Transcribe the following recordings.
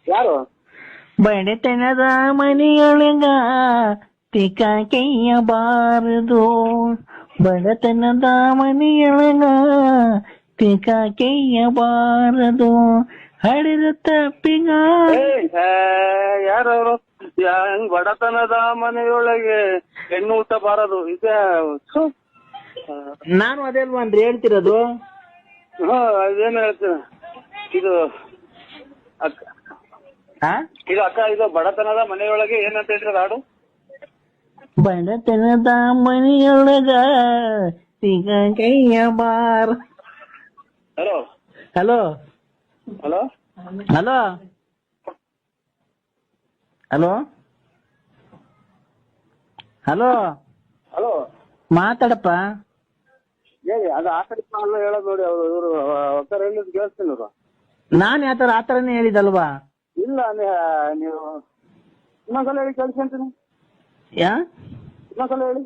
ಯಾರು? ಬಡತನದ ಮನೆಯೊಳಗ ತಿಕಾಕೆಯ್ಯಬಾರದು, ಬಡತನದ ಮನೆಯೊಳಗ ತಿಕಾಕೆಯ್ಯಬಾರದು, ಹಡಿದ ತಪ್ಪಿಗ. ಯಾರವರು? ಬಡತನದ ಮನೆಯೊಳಗೆ ಹೆಣ್ಣು ಊಟ ಬಾರದು ಇದೆ. ನಾನು ಅದೇಲ್ವಾನ್ರಿ ಹೇಳ್ತಿರೋದು. ಅದೇನು ಹೇಳ್ತೀನಿ ಇದು ಅಕ್ಕ, ಇದು ಅಕ್ಕ, ಇದು ಬಡತನದ ಮನೆಯೊಳಗೆ ಏನಂತ ಹೇಳಿದ್ರೆ ಹಾಡು? ಬಡತನದ ಮನೆಯೊಳಗ ತಿಕಾಕೆಯ್ಯಬಾರ. Hello hello hello hello hello hello hello ಮಾತಾಡಪ್ಪ. ಹೇಳಿ, ಅದು ಆ ಕಡೆ ಅಲ್ಲ ಹೇಳೋದು ನೋಡಿ. ಅವರು ಇವರು ಒಕ್ಕರ್ ಹೇಳಿದ್ ಕೇಳಿಸ್ತೀನಿ ಅವರು. ನಾನ್ ಆತರನೇ ಹೇಳಿದಲ್ವಾ? ಇಲ್ಲ, ನೀವು ಇನ್ನೊಂದ್ಸಲ ಹೇಳಿ ಕೇಳಿಸ್ಕೊಂತೀನಿ. ಇನ್ನೊಂದ್ಸಲ ಹೇಳಿ.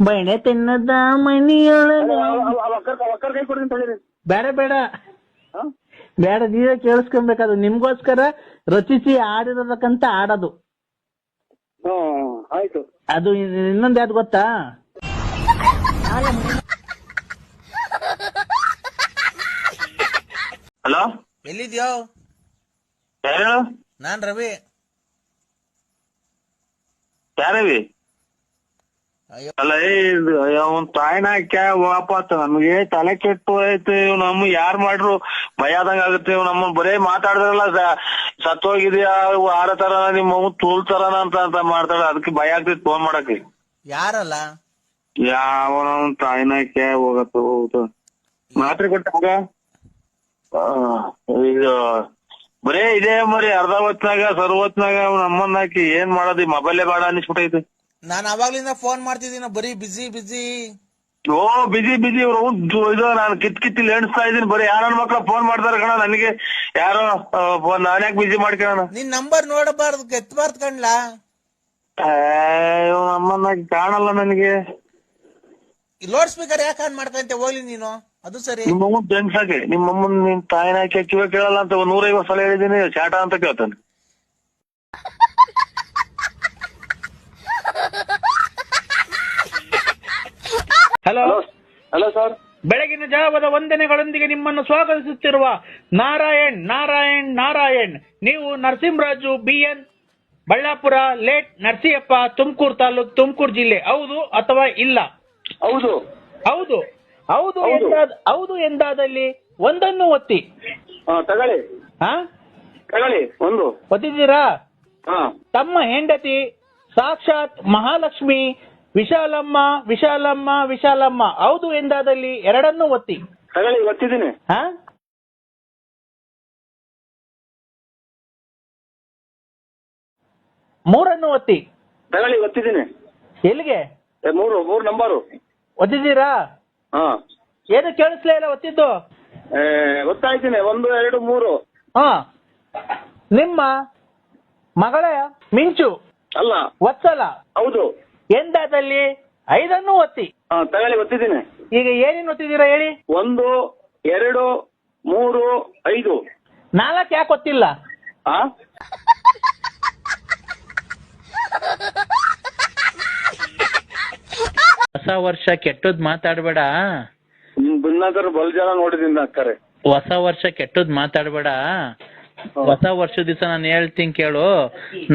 ಬಡತನದ ಮನೆಯೊಳಗ ಒಕ್ಕರ್ ಕೈ ಕೊಡ್ತೀನಿ ಹೇಳಿರಿ. ಬೇಡ ಬೇಡ ಬೇಡ, ನೀವೇ ಕೇಳಿಸ್ಕೊಬೇಕಾದ್ರು. ನಿಮ್ಗೋಸ್ಕರ ರಚಿಸಿ ಆಡಿರೋದಕ್ಕಂತ ಆಡೋದು. ಆಯ್ತು. ಅದು ಇನ್ನೊಂದ್ ಯಾವ್ದು ಗೊತ್ತಾ? ಹಲೋ, ಎಲ್ಲಿದ್ಯೋ? ಯಾರು? ನಾನ್ ರವಿ. ಯಾರವಿ? ಅಲ್ಲ, ಅವ್ನ್ ತಾಯಿನ ವಾಪಸ್ ನಮ್ಗೆ ತಲೆ ಕೆಟ್ಟು ಹೋಯ್ತು. ನಮ್ ಯಾರ್ ಮಾಡ್ರು ಭಯ ಆದಂಗ ಆಗುತ್ತೆ. ನಮ್ಮ ಬರೇ ಮಾತಾಡಿದ್ರಲ್ಲ ಸತ್ತೋಗಿದ್ಯಾ ಆರ ತರ ನಿಮ್ಮ ತೂಲ್ತಾರನ ಅಂತ ಮಾಡ್ತಾಳ. ಅದಕ್ಕೆ ಭಯ ಆಗ್ತೈತಿ ಫೋನ್ ಮಾಡಕ್ಕೆ. ಯಾರಲ್ಲ? ಯಾವ ತಾಯಿನ ಹೋಗತ್ತ ಮಾತ್ರೆ ಕೊಟ್ಟಾಗ ಇದು ಬರೇ ಇದೇ ಮರಿ ಅರ್ಧ ಹೊತ್ನಾಗ ಸರ್ವತ್ನಾಗ ನಮ್ಮನ್ನ ಹಾಕಿ ಏನ್ ಮಾಡೋದು? ಮೊಬೈಲೇ ಬೇಡ ಅನಿಸ್ಬಿಟ್ಟೈತಿ. ನಾನು ಅವಾಗ್ಲಿಂದ ಫೋನ್ ಮಾಡ್ತಿದ್ದೀನ, ಬರೀ ಬಿಸಿ ಬಿಸಿ. ಓ ಬಿಜಿ ಇವ್ರು ಇದು ನಾನು ಕಿತ್ತಿಲ್ಲಿ ಎಣಿಸ್ತಾ ಇದೀನಿ. ಬರೀ ಯಾರ ಮಕ್ಳ ಫೋನ್ ಮಾಡ್ತಾರ ಕಣ ನನಗೆ. ಯಾರೋ ಫೋನ್ ನಾನ್ಯಾಕೆ ಬಿಜಿ ಮಾಡ್ಕೊಳ್ಳೋಣ? ನಿನ್ ನಂಬರ್ ನೋಡಬಾರ್ದು, ಎತ್ತಬಾರ್ದು ಕಣ್ಲಾ. ನಮ್ಮನ್ನ ಕಾಣಲ್ಲ ನನಗೆ. ಲೋಡ್ ಸ್ಪೀಕರ್ ಯಾಕೆ ಆನ್ ಮಾಡ್ಕೊಂತ ಹೋಗ್ಲಿ ನೀನು? ಅದು ಸರಿ. ನಿಮ್ಮಮ್ಮನ್ ಜನ್ಸಾಗೆ ನಿಮ್ಮಮ್ಮನ್ ನಿಮ್ ತಾಯಿನ ಹಾಕಿ ಕಿವ ಕೇಳಲ್ಲ ಅಂತ 150 ಸಲ ಹೇಳಿದೀನಿ. ಚಾಟ ಅಂತ ಕೇಳ್ತಾನೆ. ಹಲೋ ಹಲೋ ಸರ್, ಬೆಳಗಿನ ಜಾವದ ವಂದನೆಗಳೊಂದಿಗೆ ನಿಮ್ಮನ್ನು ಸ್ವಾಗತಿಸುತ್ತಿರುವ ನಾರಾಯಣ್ ನಾರಾಯಣ್ ನಾರಾಯಣ್. ನೀವು ನರಸಿಂಹರಾಜು BN, ಬಳ್ಳಾಪುರ, ಲೇಟ್ ನರಸಿಯಪ್ಪ, ತುಮಕೂರು ತಾಲೂಕ್, ತುಮಕೂರು ಜಿಲ್ಲೆ. ಹೌದು ಅಥವಾ ಇಲ್ಲ? ಹೌದು. ಹೌದು ಹೌದು ಹೌದು ಎಂದಾದಲ್ಲಿ ಒಂದನ್ನು ಒತ್ತಿ. ತಗೊಳ್ಳಿ ತಗೊಳ್ಳಿ. ಒಂದು ಒತ್ತಿದ್ದೀರಾ? ತಮ್ಮ ಹೆಂಡತಿ ಸಾಕ್ಷಾತ್ ಮಹಾಲಕ್ಷ್ಮಿ ವಿಶಾಲಮ್ಮ ವಿಶಾಲಮ್ಮ ವಿಶಾಲಮ್ಮ. ಹೌದು ಎಂದಾದಲ್ಲಿ ಎರಡನ್ನೂ ಒತ್ತಿ. ತಗೊಳ್ಳಿ, ಒತ್ತಿದ್ದೀನಿ. ಮೂರನ್ನು ಒತ್ತಿ. ತಗೊಳ್ಳಿ, ಒತ್ತಿದ್ದೀನಿ. ಎಲ್ಲಿಗೆ? ಮೂರು ನಂಬರು ಒತ್ತಿದ್ದೀರಾ? ಏನು ಕೇಳಿಸ್ಲೇ ಇಲ್ಲ ಒತ್ತಿದ್ದು. ಒತ್ತಾ ಇದ್ದೀನಿ. 1 2 3. ನಿಮ್ಮ ಮಗಳ ಮಿಂಚು ಅಲ್ಲ, ಒತ್ತಲ. ಹೌದು ಎಂದಾದಲ್ಲಿ 5 ಒತ್ತಿ. ತಗೊಳ್ಳಿ, ಒತ್ತಿದ್ದೀನಿ. ಈಗ ಏನೇನು ಒತ್ತಿದ್ದೀರಾ ಹೇಳಿ? 1 2 3 5. 4 ಯಾಕೆ ಒತ್ತಿಲ್ಲ? ಹೊಸ ವರ್ಷ ಕೆಟ್ಟದ್ ಮಾತಾಡ್ಬೇಡ. ಬಿನ್ನಾದ್ರ ಬಲ್ ಜನ ನೋಡಿದ್ದೀನಿ ಅಕ್ಕರೆ. ಹೊಸ ವರ್ಷ ಕೆಟ್ಟದ್ ಮಾತಾಡ್ಬೇಡ. ಹೊಸ ವರ್ಷ ದಿವಸ ನಾನು ಹೇಳ್ತೀನಿ ಕೇಳು.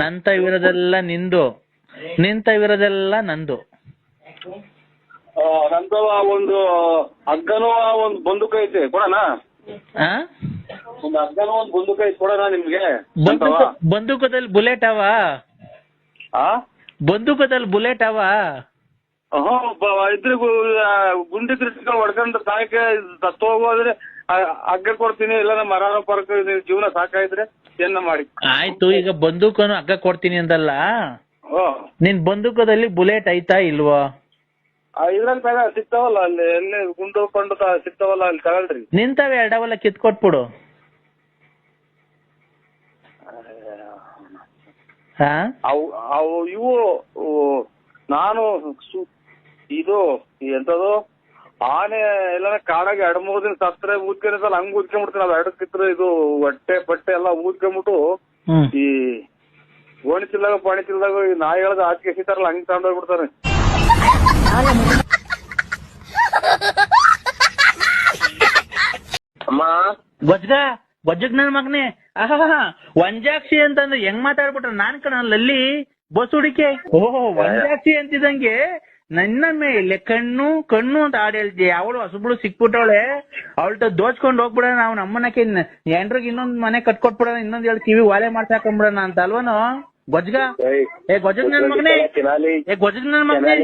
ನಂತವಿರೋದೆಲ್ಲ ನಿಂದು, ನಿಂತವಿರೋದೆಲ್ಲ ನಂದು. ನಂದವ ಒಂದು ಹಗ್ಗನೂ ಒಂದು ಬಂದೂಕ ಐತೆ, ಕೊಡೋಣ? ಒಂದು ಹಗ್ಗನೂ ಒಂದು ಬಂದೂಕ ಐತೆ, ಕೊಡೋಣ ನಿಮ್ಗೆ? ಬಂದೂಕದಲ್ಲಿ ಬುಲೆಟ್ ಅವ? ಬಂದೂಕದಲ್ಲಿ ಬುಲೆಟ್ ಅವ? ಇದ್ರ ಗುಂಡಿ ಕೃಷಿಗಳು ಹೊಡ್ಕೊಂಡು ಸಾಯಕ್ಕೆ ಸತ್ತು ಹೋಗೋದ್ರೆ ಹಗ್ಗ ಕೊಡ್ತೀನಿ. ಇಲ್ಲ ನಮ್ಮ ಮರ ಪರಕ ಜೀವನ ಸಾಕಾಯ್ದ್ರೆ ಏನ ಮಾಡಿ. ಆಯ್ತು, ಈಗ ಬಂದೂಕನು ಹಗ್ಗ ಕೊಡ್ತೀನಿ ಅಂದಲ್ಲ. ನಿನ್ ಬಂದೂಕದಲ್ಲಿ ಬುಲೆಟ್ ಐತಾ ಇಲ್ವಾ? ಇದ್ರಲ್ಲಿ ಸಿಗ್ತಾವಲ್ಲ, ಅಲ್ಲಿ ಎಲ್ಲಿ ಗುಂಡು ಕೊಂಡು ಸಿಗ್ತಾವಲ್ಲ, ಅಲ್ಲಿ ತಗೊಳ್ರಿ. ನಿಂತವೆ ಎರಡವಲ್ಲ, ಕಿತ್ಕೊಟ್ಬಿಡು. ಅವು ಇವು ನಾನು ಇದು ಎಂತದು ಆನೆ ಎಲ್ಲ ಕಾಡಾಗ 2-3 ದಿನ ಸತ್ರೆ ಊದ್ಕೊಂಡಿದ್ದಲ್ಲ ಹಂಗ್ ಊದ್ಕೊಂಡ್ಬಿಡ್ತೀನಿ. ನಾವ್ 2 ಕಿತ್ರೆ ಇದು ಹೊಟ್ಟೆ ಪಟ್ಟೆ ಎಲ್ಲ ಊದ್ಕೊಂಡ್ಬಿಟ್ಟು ಈ ಗೋಣಿ ಚಿಲ್ದಾಗ ಪಾಣಿ ಚಿಲ್ದಾಗ ಈ ನಾಯಿಗಳದ ಆಚೆ ಎಸಿತಾರಲ್ಲ ಹಂಗ್ ತಗೊಂಡೋಗ್ಬಿಡ್ತಾರೆ. ಅಮ್ಮ ಗೊಜ್ಜಗ್ ನನ್ ಮಗನೇ ವಂಜಾಕ್ಷಿ ಅಂತಂದ್ರೆ ಹೆಂಗ್ ಮಾತಾಡ್ಬಿಟ್ರ ನಾನ್ ಕಣಲ್ಲಿ ಬಸ್ ಹುಡಿಕೆ. ಓಹೋ ವಂಜಾಕ್ಷಿ ಅಂತಿದಂಗೆ ನನ್ನ ಮೇಲೆ ಕಣ್ಣು ಕಣ್ಣು ಅಂತ ಹಾಡು ಹೇಳ್ತಿ. ಅವಳು ಹೊಸಬ್ಳು ಸಿಕ್ಬಿಟ್ಟವಳೆ, ಅವಳ್ತ ದೋಚ್ಕೊಂಡ್ ಹೋಗ್ಬಿಡ. ನಾವು ನಮ್ಮನಕ್ಕೆ ಎಂಡ್ರಿಗೆ ಇನ್ನೊಂದ್ ಮನೆ ಕಟ್ಕೊಟ್ಬಿಡ, ಇನ್ನೊಂದ್ ಹೇಳಿ ಕಿವಿ ವಾಲೆ ಮಾಡ್ಸಾಕೊಂಬಿಡೋಣ ಅಂತ ಅಲ್ವನು ಗೊಜ್ಗ. ಗೊಜ್ಜಗ್ ನನ್ ಮಗನೇ, ಗೊಜ್ಜಗ್ ನನ್ ಮಗನೇ.